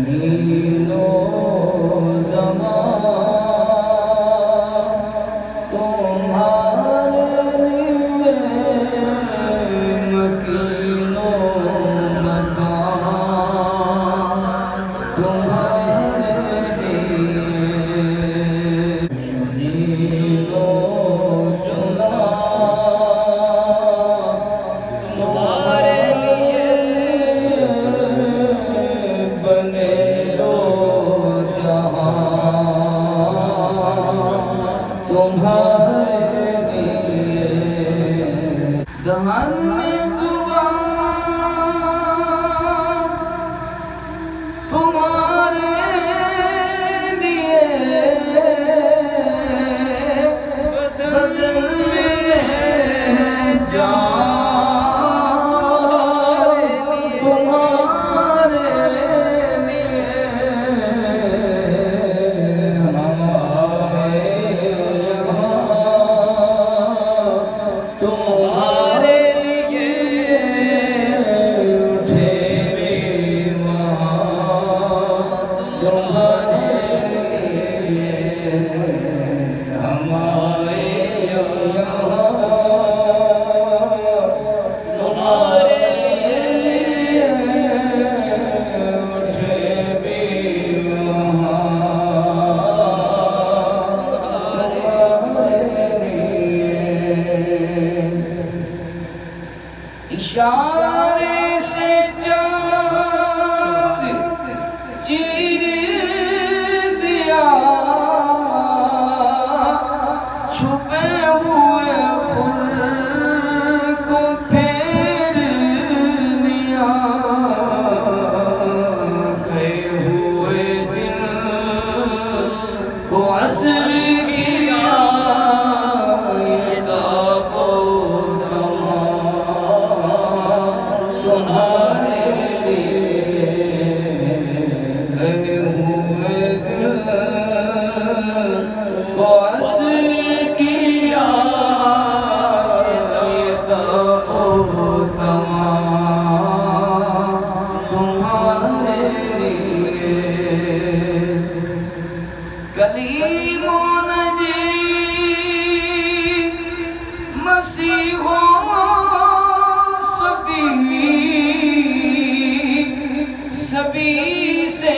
जमीनो ज़मान तुम्हारे लिए मकीनो मकान तुम्हारे लिए चुनीनो चुना तुम्हारे लिए बने दो जहां तुम्हारे लिए दहन में जुबान तुम्हारे लिए बदन में जान तुम्हारे लिए हमारे तुम्हारे लिए उठे भी वहाँ तुम्हारे लिए हमारे यहाँ तुम्हारे लिए उठे भी वहाँ तुम्हारे लिए इशारे से चाँद चीर दिया छुपे हुए खुद को फेर लिया गए हुए दिल को असर किया ये दागो तुम्हारे लिए गए हुए दिल को असर किया ये दागो तुम्हारे लिए कलीमो नजी मसीहो सफी सभी से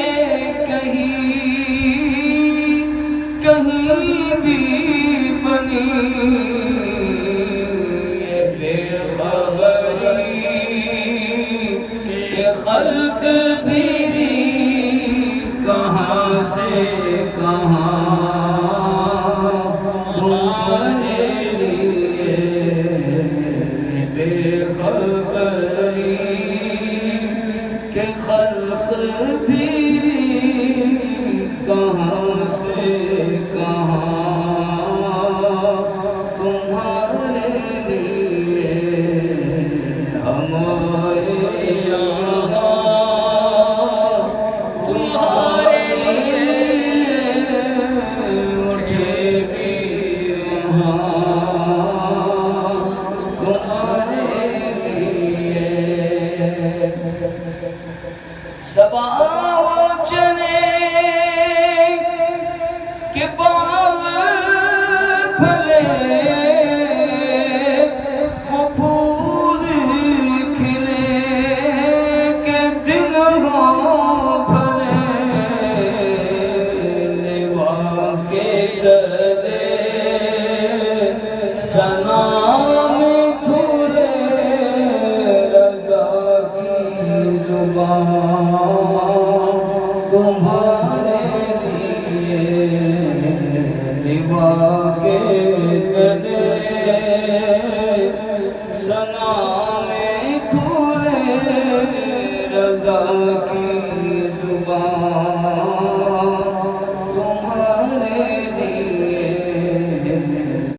कहीं भी बनी ये बेखबरी के खल्क फिरी कहाँ से कहाँ तुम्हारे लिए बेखबरी के खल्क फिरी कहाँ से कहाँ तुम्हारे लिए हमारे यहाँ तुम्हारे लिए उठे भी वहाँ तुम्हारे लिए सबा वो चने के बाग फले वो फूल खिले के दिन हो भले निभा के गले सनाम खुले रज़ा की जुबान तुम्हारे लिए निभा के गले सना में खुले रज़ा की